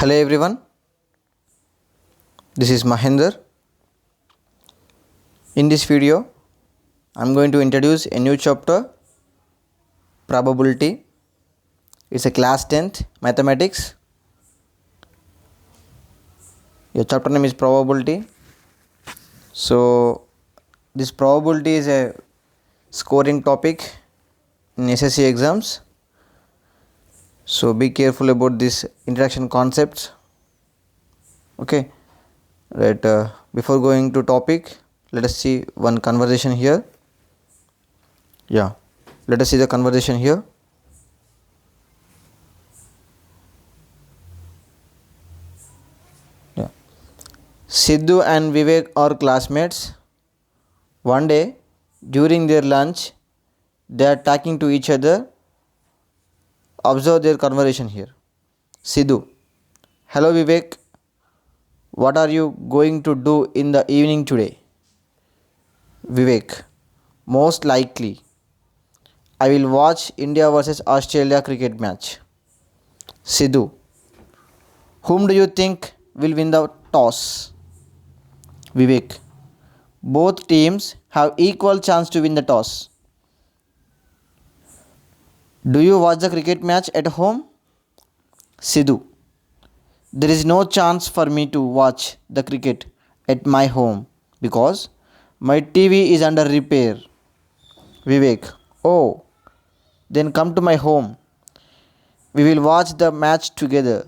Hello everyone, this is Mahinder. In this video, I am going to introduce a new chapter, probability. It's a class 10th mathematics. Your chapter name is probability. So, this probability is a scoring topic in SSC exams. So, be careful about this introduction concepts. Okay, right. Before going to topic, let us see one conversation here. Let us see the conversation here. Sidhu and Vivek are classmates. One day, during their lunch, they are talking to each other. Observe their conversation here. Sidhu: hello Vivek, what are you going to do in the evening today? Vivek: most likely, I will watch India versus Australia cricket match. Sidhu: whom do you think will win the toss? Vivek: both teams have equal chance to win the toss. Do you watch the cricket match at home? Sidhu: there is no chance for me to watch the cricket at my home because my TV is under repair. Vivek: oh, then come to my home. We will watch the match together.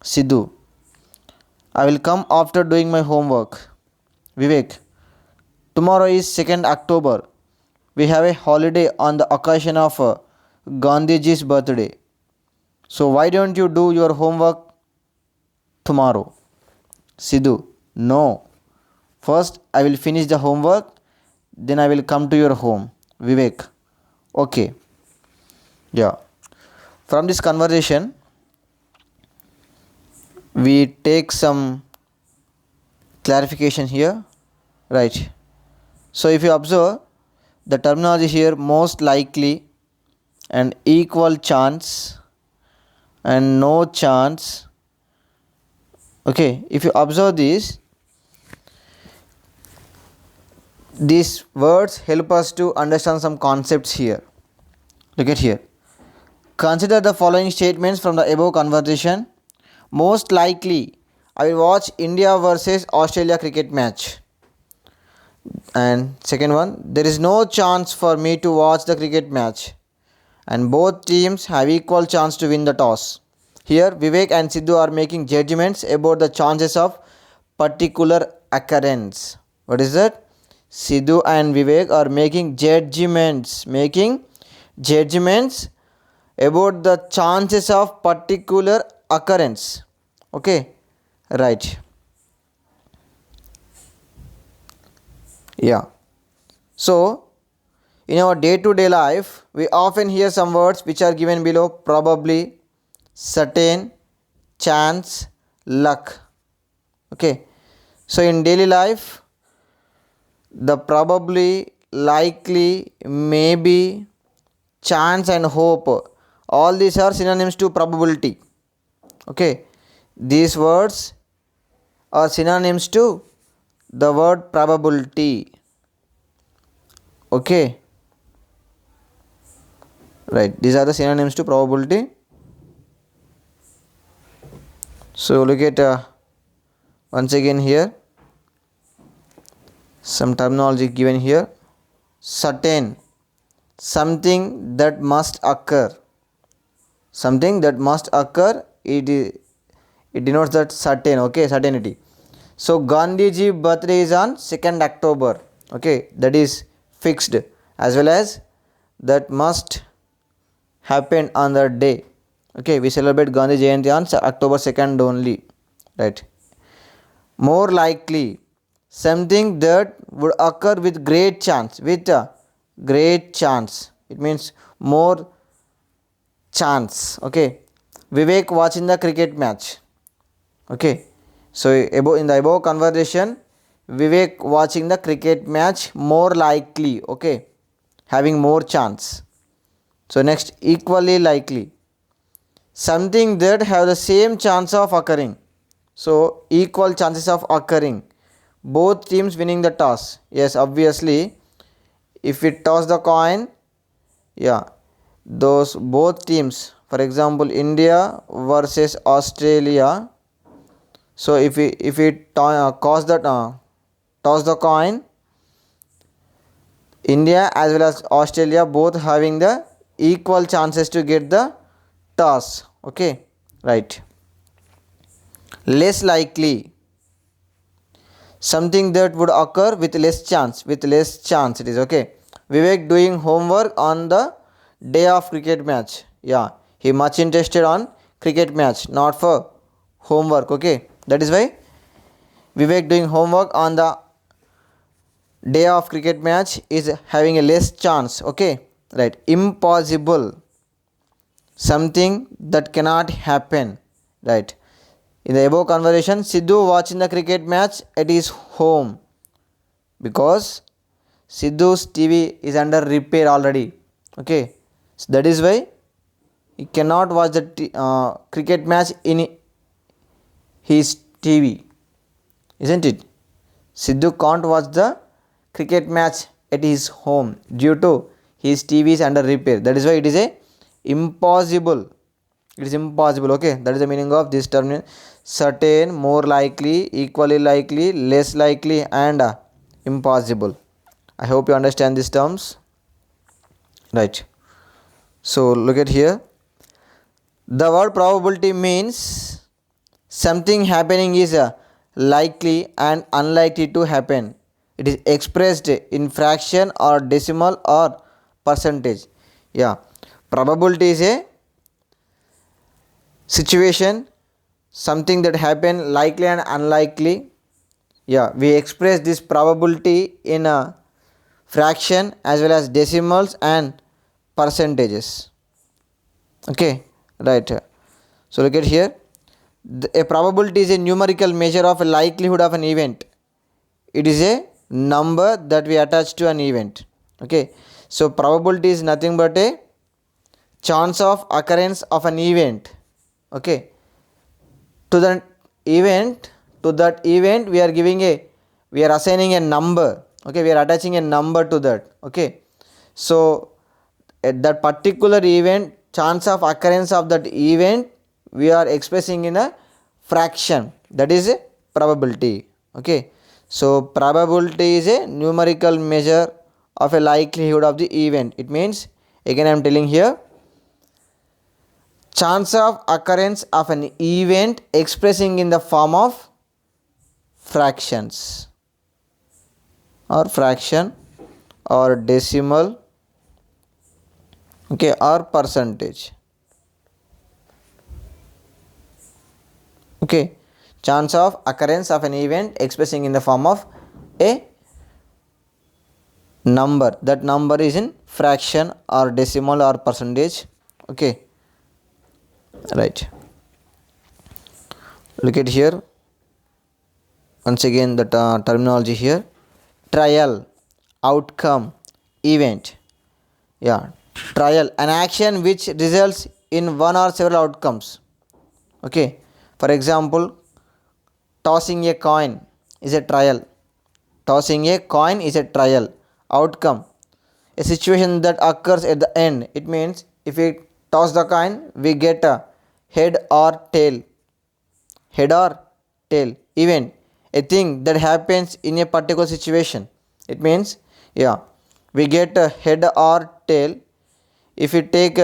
Sidhu: I will come after doing my homework. Vivek: tomorrow is 2nd October. We have a holiday on the occasion of Gandhiji's birthday. So why don't you do your homework tomorrow? Sidhu: no. First I will finish the homework, then I will come to your home. Vivek: okay. From this conversation, we take some clarification here, right? So if you observe the terminology here, most likely and equal chance and no chance. Okay, if you observe these words help us to understand some concepts here. Look at here. Consider the following statements from the above conversation. Most likely, I will watch India versus Australia cricket match. And second one, there is no chance for me to watch the cricket match. And both teams have equal chance to win the toss. Here, Vivek and Sidhu are making judgments about the chances of particular occurrence. What is that? Sidhu and Vivek are making judgments about the chances of particular occurrence. Okay, right. So in our day-to-day life, we often hear some words which are given below: probably, certain, chance, luck. Okay, so in daily life, the probably, likely, maybe, chance and hope, all these are synonyms to probability. Okay, these words are synonyms to the word probability. Okay, right, these are the synonyms to probability. So look at once again here some terminology given here. Certain, something that must occur. Something that must occur, it denotes that certain. Okay, certainty. So Gandhiji birthday is on 2nd October. Okay, that is fixed, as well as that must happen on that day. Okay, we celebrate Gandhi Jayanti on October 2nd only, right? More likely, something that would occur with great chance. Great chance, it means more chance. Okay, Vivek watching the cricket match. Okay, so in the above conversation, Vivek watching the cricket match, more likely. Okay, having more chance. So next, equally likely. something that have the same chance of occurring. So equal chances of occurring. Both teams winning the toss. Yes, obviously, if we toss the coin, yeah, those both teams. For example, India versus Australia. So toss the coin, India as well as Australia both having the equal chances to get the toss. Okay, right. Less likely, something that would occur with less chance. With less chance, it is okay. Vivek doing homework on the day of cricket match. Yeah, he much interested on cricket match, not for homework. Okay, that is why Vivek doing homework on the day of cricket match is having a less chance. Okay, right. Impossible, something that cannot happen, right. In the above conversation, Sidhu watching the cricket match at his home because Sidhu's TV is under repair already. Okay, so that is why he cannot watch the cricket match in his TV, isn't it? Sidhu can't watch the cricket match at his home due to his TV is under repair. That is why it is a impossible. It is impossible. Okay, that is the meaning of this term. Certain, more likely, equally likely, less likely, and impossible. I hope you understand these terms. Right. So look at here. The word probability means something happening is likely and unlikely to happen. It is expressed in fraction or decimal or percentage. Yeah, probability is a situation, something that happen likely and unlikely. Yeah, we express this probability in a fraction as well as decimals and percentages. Okay, right. So look at here. A probability is a numerical measure of a likelihood of an event. It is a number that we attach to an event. Okay, so probability is nothing but a chance of occurrence of an event. Okay, to that event we are assigning a number. Okay, we are attaching a number to that. Okay, so at that particular event, chance of occurrence of that event we are expressing in a fraction, that is a probability. Okay, so probability is a numerical measure of a likelihood of the event. It means, again I am telling here, chance of occurrence of an event expressing in the form of fractions or fraction or decimal, okay, or percentage. Okay, chance of occurrence of an event expressing in the form of a number. That number is in fraction or decimal or percentage. Okay, right. Look at here. Once again, the terminology here: trial, outcome, event. Yeah, trial, an action which results in one or several outcomes. Okay, for example, tossing a coin is a trial. Tossing a coin is a trial. Outcome, a situation that occurs at the end. It means if we toss the coin, we get a head or tail. Head or tail. Event, a thing that happens in a particular situation. It means, yeah, we get a head or tail. If we take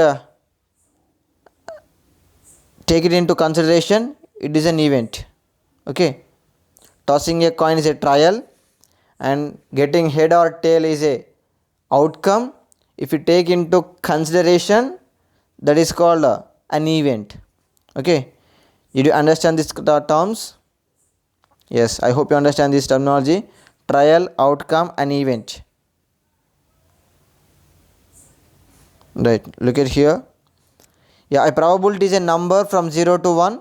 it into consideration, it is an event. Okay, tossing a coin is a trial and getting head or tail is a outcome. If you take into consideration, that is called an event. Okay, did you understand these terms? Yes, I hope you understand this terminology: trial, outcome, and event. Right, look at here. Yeah, a probability is a number from 0 to 1.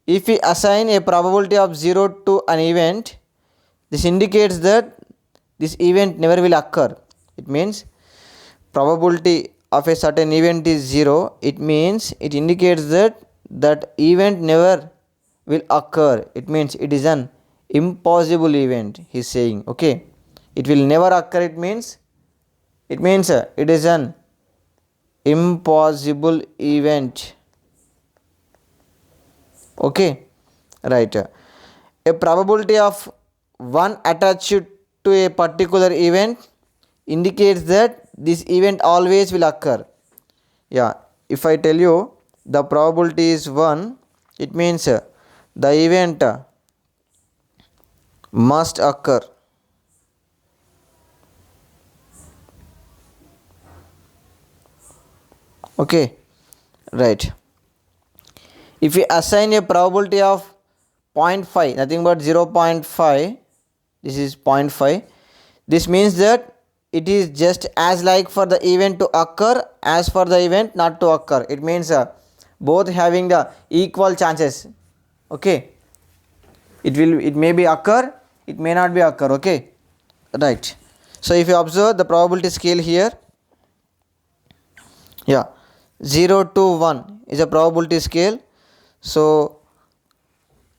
If we assign a probability of 0 to an event, this indicates that this event never will occur. It means probability of a certain event is 0, it means it indicates that that event never will occur. It means it is an impossible event, he is saying. Okay, it will never occur, it means it is an impossible event. Okay, right. A probability of 1 attached to a particular event indicates that this event always will occur. Yeah, if I tell you the probability is 1, it means the event must occur. Okay, right. If we assign a probability of 0.5, nothing but 0.5, this is 0.5, this means that it is just as like for the event to occur as for the event not to occur. It means both having the equal chances. Okay, it may be occur, it may not be occur. Okay, right. So if you observe the probability scale here, yeah, 0 to 1 is a probability scale. So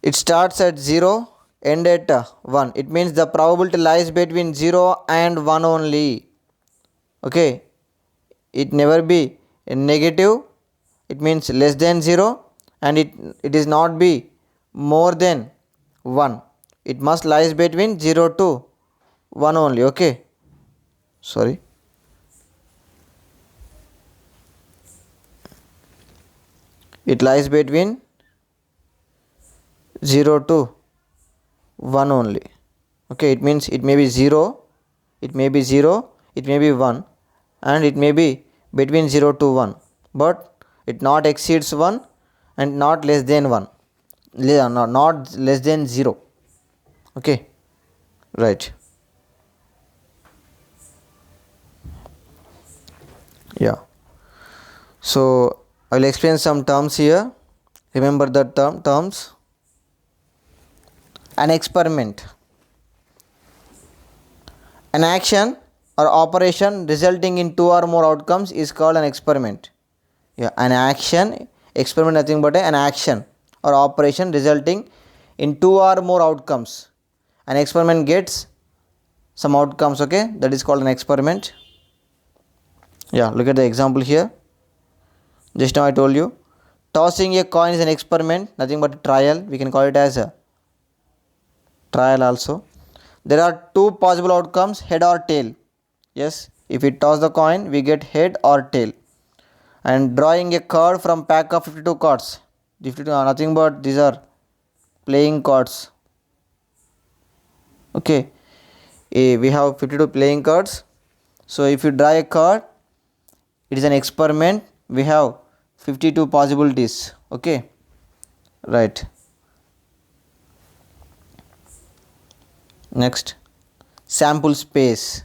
it starts at 0, end at 1. It means the probability lies between 0 and 1 only. Okay, it never be a negative, it means less than 0, and it is not be more than 1. It must lies between 0 to 1 only. Okay, sorry. It lies between 0 to 1 only. Okay, it means it may be 0, it may be 0, it may be 1, and it may be between 0 to 1, but it not exceeds 1 and not less than 1, not less than 0. Okay, right. Yeah, so I will explain some terms here. Remember the terms. An experiment, an action or operation resulting in 2 or more outcomes is called an experiment. Yeah, an action, experiment nothing but an action or operation resulting in 2 or more outcomes. An experiment gets some outcomes. Okay, that is called an experiment. Yeah, look at the example here. Just now I told you tossing a coin is an experiment, nothing but a trial. We can call it as a trial also. There are 2 possible outcomes, head or tail. Yes, if we toss the coin we get head or tail. And drawing a card from pack of 52 cards, 52 are nothing but these are playing cards. Okay, we have 52 playing cards. So if you draw a card, it is an experiment. We have 52 possibilities. Okay, right. Next, sample space.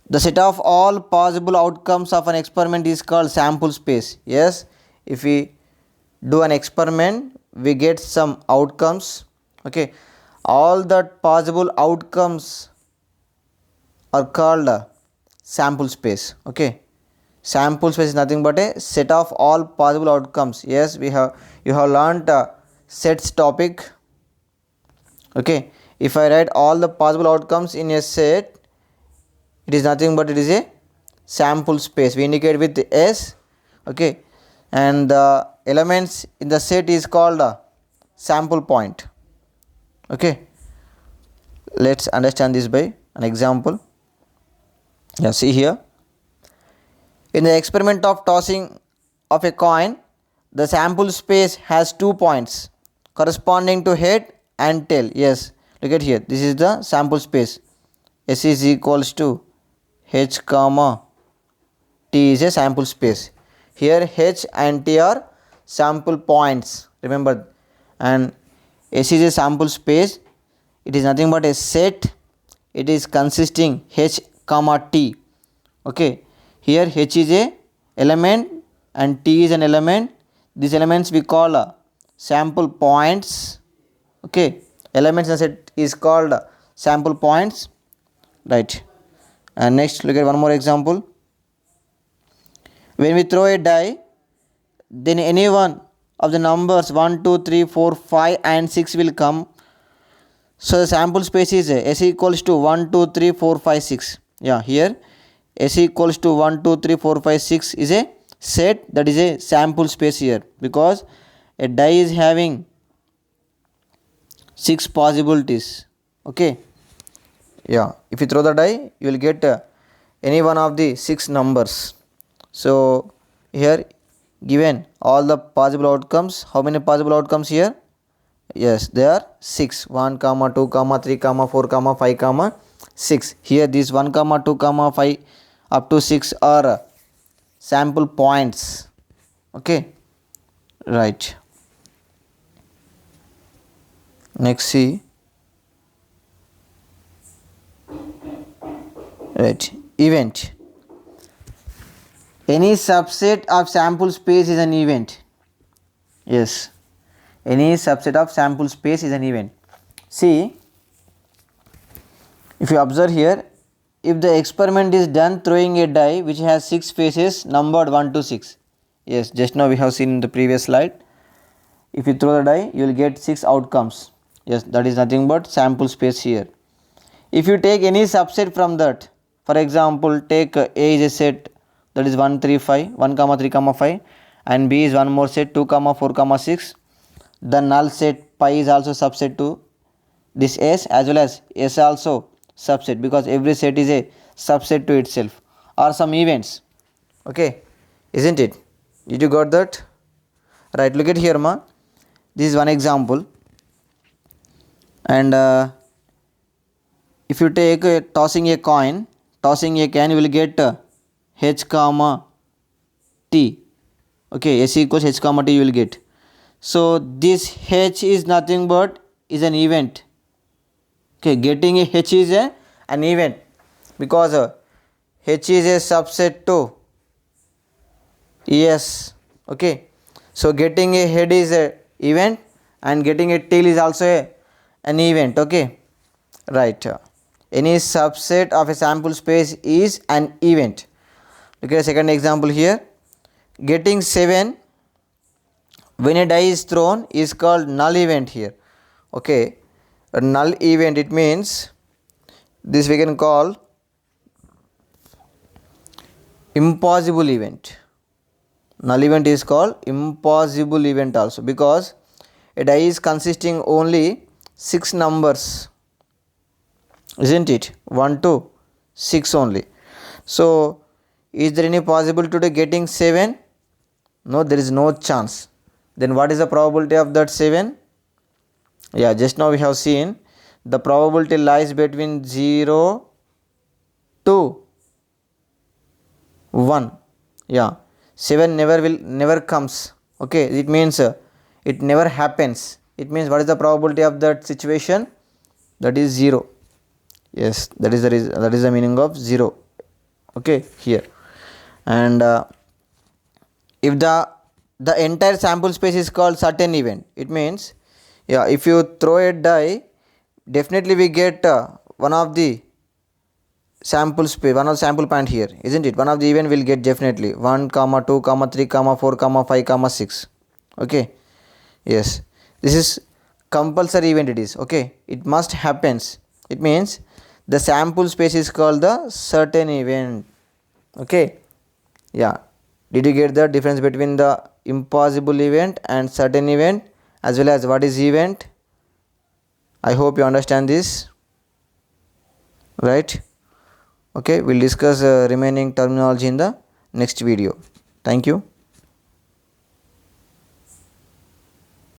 The set of all possible outcomes of an experiment is called sample space. Yes, if we do an experiment we get some outcomes. Okay, all that possible outcomes are called sample space. Okay, sample space is nothing but a set of all possible outcomes. Yes, you have learnt sets topic. Okay, if I write all the possible outcomes in a set, it is nothing but it is a sample space. We indicate with S. Okay, and the elements in the set is called a sample point. Okay, let's understand this by an example. Yeah, see here. In the experiment of tossing of a coin, the sample space has 2 points corresponding to head and tail. Yes, look at here, this is the sample space. S is equals to H comma T is a sample space. Here H and T are sample points, remember, and S is a sample space. It is nothing but a set. It is consisting H comma T. Okay, here H is a element and T is an element. These elements we call sample points. Okay, elements in a set is called sample points, right. And next, look at one more example. When we throw a die, then any one of the numbers 1, 2, 3, 4, 5 and 6 will come. So the sample space is S equals to 1, 2, 3, 4, 5, 6. Yeah, here S equals to 1, 2, 3, 4, 5, 6 is a set, that is a sample space here, because a die is having 6 possibilities. Okay. Yeah, if you throw the die, you will get any one of the 6 numbers. So here given all the possible outcomes. How many possible outcomes here? Yes, there are 6. 1, 2, 3, 4, 5, 6. Here these 1, 2, 5 up to 6 are sample points. Okay, right. Next, see. Right, event. Any subset of sample space is an event. Yes, any subset of sample space is an event. See, if you observe here, if the experiment is done throwing a die which has 6 faces numbered 1 to 6. Yes, just now we have seen in the previous slide. If you throw the die, you will get 6 outcomes. Yes, that is nothing but sample space here. If you take any subset from that, for example, take A is a set, that is 1, 3, 5, 1, 3, 5, and B is one more set 2, 4, 6. The null set pi is also subset to this S, as well as S also subset, because every set is a subset to itself, or some events. Okay, isn't it? Did you got that? Right, look at here, ma. This is one example. And if you take tossing a coin, tossing a can, you will get H comma T. Okay, S equals H comma T you will get. So this H is nothing but is an event. Okay, getting a H is an event, because H is a subset to ES. Okay, so getting a head is a event, and getting a tail is also an event. Okay, right. Any subset of a sample space is an event. Look at the second example here. Getting 7 when a die is thrown is called null event here. Okay, a null event, it means this we can call impossible event. Null event is called impossible event also, because a die is consisting only 6 numbers, isn't it? 1 to 6 only. So is there any possibility to getting 7? No, there is no chance. Then what is the probability of that 7? Yeah, just now we have seen the probability lies between 0 to 1. Yeah, 7 never comes. Okay, it means it never happens. It means what is the probability of that situation? That is 0. Yes, that is the meaning of 0. Okay, here. And if the entire sample space is called certain event, it means, yeah, if you throw a die, definitely we get one of the sample space, one of the sample point here, isn't it? One of the event will get definitely 1, 2, 3, 4, 5, 6. Okay, yes, this is compulsory event, it is. Okay, it must happens. It means the sample space is called the certain event. Okay, yeah, did you get the difference between the impossible event and certain event, as well as what is event? I hope you understand this, right? Okay, we'll discuss remaining terminology in the next video. Thank you.